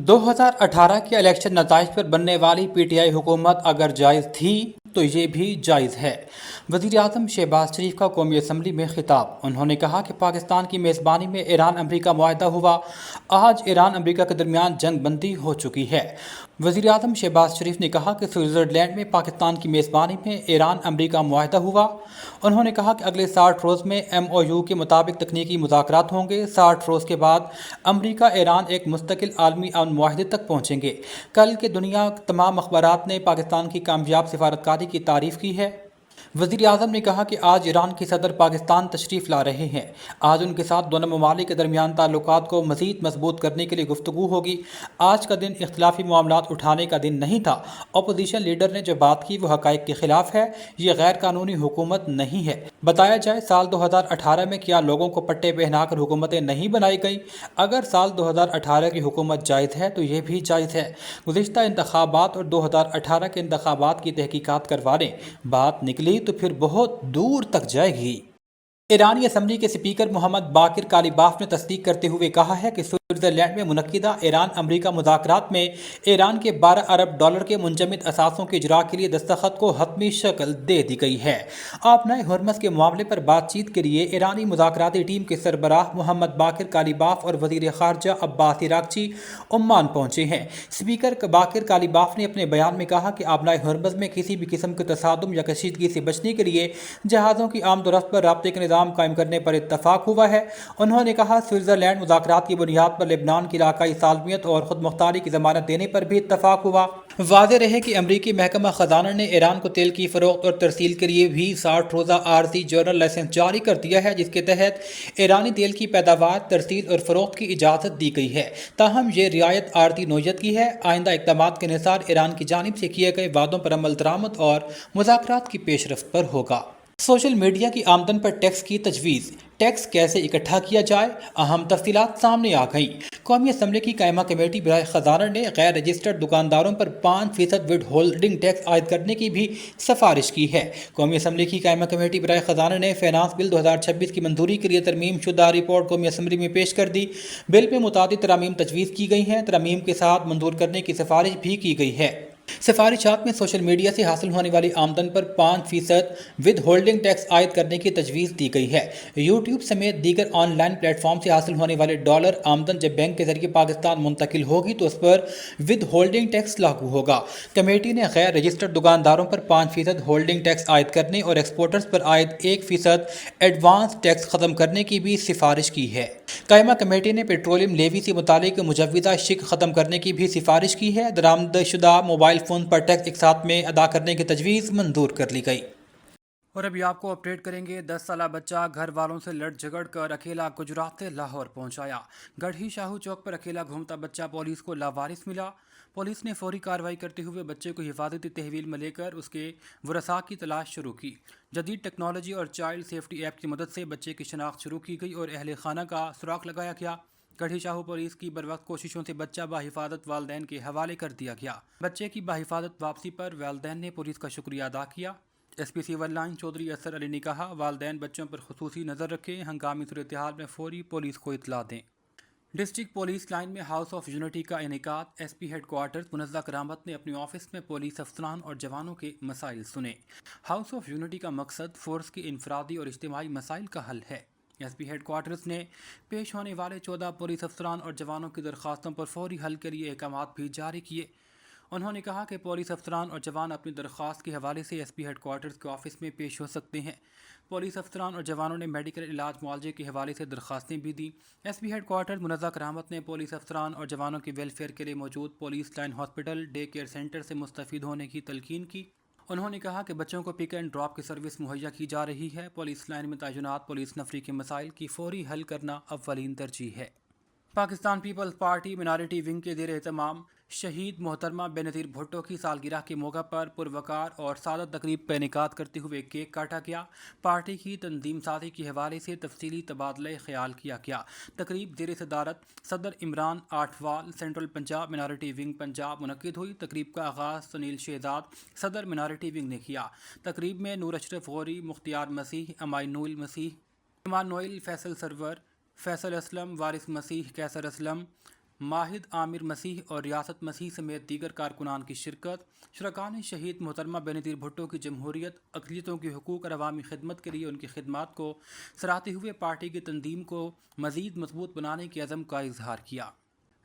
2018 के इलेक्शन नताइज पर बनने वाली पीटीआई हुकूमत अगर जायज़ थी तो ये भी जायज़ है। वज़ीर आज़म शहबाज शरीफ का कौमी असम्बली में खिताब। उन्होंने कहा कि पाकिस्तान की मेज़बानी में ईरान अमरीका मुआहदा हुआ। आज ईरान अमरीका के दरमियान जंग बंदी हो चुकी है। वज़ीर आज़म शहबाज शरीफ ने कहा कि स्विट्ज़रलैंड में पाकिस्तान की मेज़बानी में ईरान अमरीका मुआहदा हुआ। उन्होंने कहा कि अगले 60 रोज़ में MOU के मुताबिक तकनीकी मुज़ाकरात होंगे। 60 रोज़ के बाद अमरीका ईरान एक मुस्तकिल आलमी अमन मुआहदे तक पहुँचेंगे। कल के दुनिया तमाम अखबारात ने पाकिस्तान की कामयाब सिफारतकारी की तारीफ़ की है। वज़ीर आज़म ने कहा कि आज ईरान के सदर पाकिस्तान तशरीफ़ ला रहे हैं। आज उनके साथ दोनों ममालिक के दरमियान ताल्लुकात को मज़ीद मजबूत करने के लिए गुफ्तगू होगी। आज का दिन इख्तिलाफी मामलात उठाने का दिन नहीं था। अपोजिशन लीडर ने जो बात की वो हक़ाइक़ के ख़िलाफ़ है। ये गैर कानूनी हुकूमत नहीं है। बताया जाए साल 2018 में क्या लोगों को पट्टे पहनाकर हुकूमतें नहीं बनाई गई? अगर साल 2018 की हुकूमत जायज़ है तो ये भी जायज़ है। गुज़िश्ता इंतखाबात और 2018 के इंतखाबात की तहकीकात करवा लें। बात निकली तो फिर बहुत दूर तक जाएगी। ईरानी असम्बली के स्पीकर मोहम्मद बाकिर कालिबाफ ने तस्दीक करते हुए कहा है कि स्विट्ज़रलैंड में मुनक्किदा ईरान अमरीका मुज़ाकरात में ईरान के $12 अरब के मुंजमद असासों के इजरा के लिए दस्तखत को हतमी शक्ल दे दी गई है। आपनाए हुर्मस के मामले पर बातचीत के लिए ईरानी मुज़ाकराती टीम के सरबराह मोहम्मद बाकिर कालिबाफ और वज़ीर ख़ारजा अब्बास इराक़ची ओमान पहुंचे हैं। स्पीकर बाकिर कालिबाफ ने अपने बयान में कहा कि आपनाए हुर्मस में किसी भी किस्म के तसादुम या कशीदगी से बचने के लिए जहाज़ों की आमदोरफ्त पर राब्ते का निज़ाम कायम करने पर इत्तफाक हुआ है। उन्होंने कहा स्विट्ज़रलैंड मुज़ाकरात की बुनियाद पर लेबनान की इलाकाई सालमियत और खुद मुख्तारी की ज़मानत देने पर भी इत्तफाक हुआ। वाज़ेह रहे कि अमरीकी महकमा ख़जाना ने ईरान को तेल की फ़रोख्त और तरसील के लिए भी 60 रोज़ा आर्ज़ी जर्नल लाइसेंस जारी कर दिया है, जिसके तहत ईरानी तेल की पैदावार, तरसील और फ़रोख्त की इजाज़त दी गई है। ताहम ये रियायत आर्ज़ी नोयत की है। आइंदा इक़दामात के अनुसार ईरान की जानिब से किए गए वादों पर अमल दरामद और मुज़ाकरात की पेशरफ्त पर होगा। सोशल मीडिया की आमदन पर टैक्स की तजवीज़। टैक्स कैसे इकट्ठा किया जाए, अहम तफसीलात सामने आ गईं। कौमी असम्बली की कायमा कमेटी बराए ख़जाना ने गैर रजिस्टर्ड दुकानदारों पर 5% विद होल्डिंग टैक्स आयद करने की भी सिफारिश की है। कौमी असम्बली की कायमा कमेटी बराए ख़जाना ने फाइनेंस बिल 2026 की मंजूरी के लिए तरमीम शुदा रिपोर्ट कौमी असम्बली में पेश कर दी। बिल में मुतादिद तरामीम तजवीज़ की गई हैं। तरमीम के साथ मंजूर करने की सिफारिश भी की गई है। सिफारिशात में सोशल मीडिया से हासिल होने वाली आमदन पर 5% विद होल्डिंग टैक्स आयद करने की तजवीज़ दी गई है। यूट्यूब समेत दीगर ऑनलाइन प्लेटफॉर्म से हासिल होने वाले डॉलर आमदन जब बैंक के जरिए पाकिस्तान मुंतकिल होगी तो उस पर विद होल्डिंग टैक्स लागू होगा। कमेटी ने गैर रजिस्टर्ड दुकानदारों पर 5% होल्डिंग टैक्स आयद करने और एक्सपोर्टर्स पर आयद 1% एडवांस टैक्स ख़त्म करने की भी सिफारिश की है। कायमा कमेटी ने पेट्रोलियम लेवी से मुतालिक मुजव्वज़ा शिक ख़त्म करने की भी सिफारिश की है। दरामदशुदा मोबाइल फ़ोन पर टैक्स एक साथ में अदा करने की तजवीज़ मंजूर कर ली गई। और अभी आपको अपडेट करेंगे। 10 साला बच्चा घर वालों से लड़ झगड़ कर अकेला गुजरात लाहौर पहुंचाया। गढ़ी शाहू चौक पर अकेला घूमता बच्चा पुलिस को लावारिस मिला। पुलिस ने फौरी कार्रवाई करते हुए बच्चे को हिफाजती तहवील में लेकर उसके वरसा की तलाश शुरू की। जदीद टेक्नोलॉजी और चाइल्ड सेफ्टी ऐप की मदद से बच्चे की शनाख्त शुरू की गई और अहले खाना का सुराग लगाया गया। गढ़ी शाहू पुलिस की बरवक्त कोशिशों से बच्चा बाहिफाजत वालदैन के हवाले कर दिया गया। बच्चे की बाहिफाजत वापसी पर वालदैन ने पुलिस का शुक्रिया अदा किया। SP सिविल लाइन चौधरी असर अली ने कहा वालदैन बच्चों पर खुसूसी नज़र रखें, हंगामी सूरत हाल में फौरी पुलिस को इतला दें। डिस्ट्रिक्ट पुलिस लाइन में हाउस ऑफ यूनिटी का इनेकाद। SP हेडक्वार्टर मुनज़्ज़ा करामत ने अपने ऑफिस में पुलिस अफसरान और जवानों के मसाइल सुने। हाउस ऑफ यूनिटी का मकसद फोर्स के इनफरादी और इज्तिमाई मसाइल का हल है। SP हेडक्वार्टर्स ने पेश होने वाले 14 पुलिस अफसरान और जवानों की दरख्वास्तों पर फौरी हल के लिए अहकामात भी जारी किए। उन्होंने कहा कि पुलिस अफसरान और जवान अपनी दरख्वास्त के हवाले से SP हेडक्वार्टर्स के ऑफिस में पेश हो सकते हैं। पुलिस अफसरान और जवानों ने मेडिकल इलाज मुआवजे के हवाले से दरख्वास्तें भी दी। SP हेडक्वार्टर्स मुनज़्ज़ा करामत ने पुलिस अफसरान और जवानों के वेलफेयर के लिए मौजूद police line hospital day care centre से मुस्तफ़ीद होने की तलकीन की। उन्होंने कहा कि बच्चों को पिक एंड ड्रॉप की सर्विस मुहैया की जा रही है। पुलिस लाइन में तैनात पुलिस नफरी के मसाइल की फौरी हल करना अव्वलीन तरजीह है। पाकिस्तान पीपल्स पार्टी मिनारिटी विंग के ज़ेर एहतमाम शहीद मोहतरमा बेनज़ीर भुट्टो की सालगिरह के मौका पर पुरवकार और सादा तकरीब का इनेकाद करते हुए केक काटा गया। पार्टी की तंजीम साजी के हवाले से तफसीली तबादला ख्याल किया गया। तकरीब ज़ेर सदारत सदर Imran Athwal central Punjab minority wing Punjab मुनक्किद हुई। तकरीब का आगाज़ सुनील शहजाद सदर मिनारिटी विंग ने किया। तकरीब में नूर अशरफ गौरी, मुख्तियार मसीह, अमाइनुल मसीह, इमानुएल फैसल सरवर, फैसल असलम, वारिस मसीह, कैसर असलम, माहिद आमिर मसीह और रियासत मसीह समेत दीगर कारकुनान की शिरकत। शुरकान शहीद मोहतरमा बेनज़ीर भुट्टो की जमहूरियत, अक़लियतों के हकूक़ और अवामी खिदमत के लिए उनकी खिदमात को सराहते हुए पार्टी की तंजीम को मज़ीद मजबूत बनाने के अज़म का इजहार किया।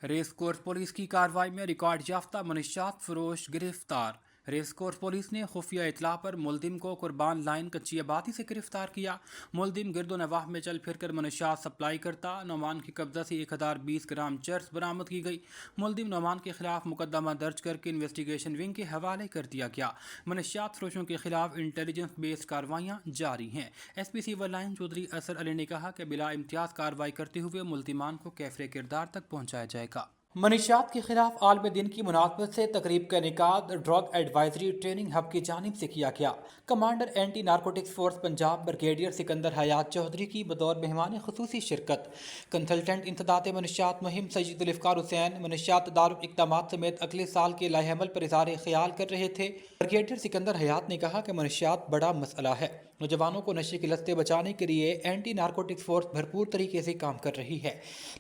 रेस कोर्स पुलिस की कार्रवाई में रिकॉर्ड याफ्ता मनशियात फरोश गिरफ्तार। रेस कोर्स पुलिस ने खुफिया इतला पर मुलजिम को कुर्बान लाइन कच्ची आबादी से गिरफ्तार किया। मुलजिम गिरदो नवाह में चल फिर कर मनशियात सप्लाई करता। नौमान के कब्जा से 1020 ग्राम चर्स बरामद की गई। मुलजिम नौमान के खिलाफ मुकदमा दर्ज करके इन्वेस्टिगेशन विंग के हवाले कर दिया गया। मनशियात फरोशों के खिलाफ इंटेलिजेंस बेस्ड कार्रवाइयाँ जारी हैं। SP सिविल लाइन चौधरी असर अली ने कहा कि बिला इम्तियाज कार्रवाई करते हुए मुलजिमान को कैफरे किरदार तक पहुँचाया जाएगा। मनशियात के खिलाफ आलम दिन की मुनासबत से तकरीब का इनेकाद ड्रग एडवाइजरी ट्रेनिंग हब की जानिब से किया गया। Commander anti narcotics force Punjab brigadier Sikandar Hayat Chaudhry की बतौर मेहमान खुसूसी शिरकत। कंसल्टेंट इंसदाद मनशियात मुहिम सैयद जुल्फ़िकार हुसैन मनशियात तदारुक इक़दामात समेत अगले साल के लाहेअमल पर इज़हार ख्याल कर रहे थे। ब्रिगेडियर सिकंदर हयात ने कहा कि मनशियात बड़ा मसला है। नौजवानों को नशे की लत से बचाने के लिए एंटी नारकोटिक्स फोर्स भरपूर तरीके से काम कर रही है।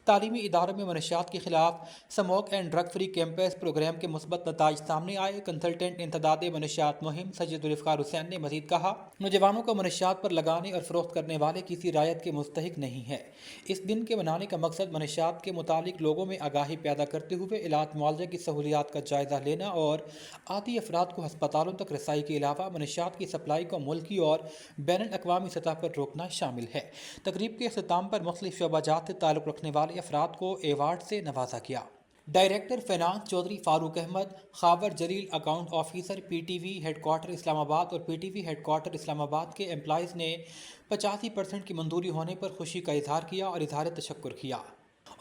तालीमी इदारों में मनशियात के खिलाफ smoke and drug free campus program के मुस्बत नताइज सामने आए। कंसल्टेंट इंसदाद मनशियात मुहिम सैयद जुल्फ़िकार हुसैन ने मजीद कहा, नौजवानों को मनशियात पर लगाने और फरोख्त करने वाले किसी रायत के मुस्तहिक नहीं है। इस दिन के मनाने का मकसद मनशियात के मुतालिक लोगों में आगाही पैदा करते हुए इलाज मुआवजे की सहूलियात का जायजा लेना और आती अफराद को हस्पतालों तक रसाई के अलावा मनशियात की सप्लाई को मुल्की और बैन अक़वामी सतह पर रोकना शामिल है। तकरीब के इख्तिताम पर मुख्तलिफ शोबाजात से ताल्लुक़ रखने वाले अफराद को एवार्ड से नवाजा गया। Director finance Chaudhry Farooq Ahmad, Khawar Jaleel account officer PTV headquarter Islamabad और PTV हेडक्वार्टर इस्लामाबाद के एम्प्लॉइज़ ने 85% की मंजूरी होने पर खुशी का इजहार किया और इजहार तशक्कुर किया।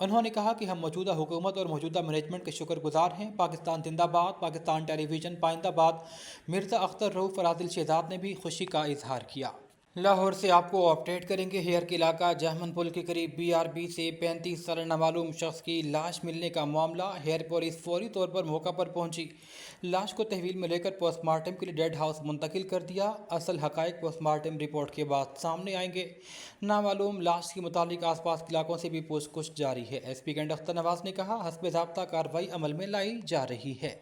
उन्होंने कहा कि हम मौजूदा हुकूमत और मौजूदा मैनेजमेंट के शुक्रगुजार हैं। पाकिस्तान जिंदाबाद, पाकिस्तान टेलीविज़न पाइंदाबाद। मिर्ज़ा अख्तर रऊफ़ फरादिल शहजाद ने भी खुशी का इजहार किया। लाहौर से आपको अपडेट करेंगे। हेयर के इलाका जहमन पुल के करीब BRB से 35 साल नामालूम शख्स की लाश मिलने का मामला। हेयर पुलिस फौरी तौर पर मौका पर पहुंची। लाश को तहवील में लेकर पोस्टमार्टम के लिए डेड हाउस मुंतकिल कर दिया। असल हकायक पोस्टमार्टम रिपोर्ट के बाद सामने आएंगे। नामालूम लाश के मुतालिक आसपास के इलाकों से भी पूछताछ जारी है। SP कैंट अख्तर नवाज ने कहा, हस्ब ज़ाब्ता कार्रवाई अमल में लाई जा रही है।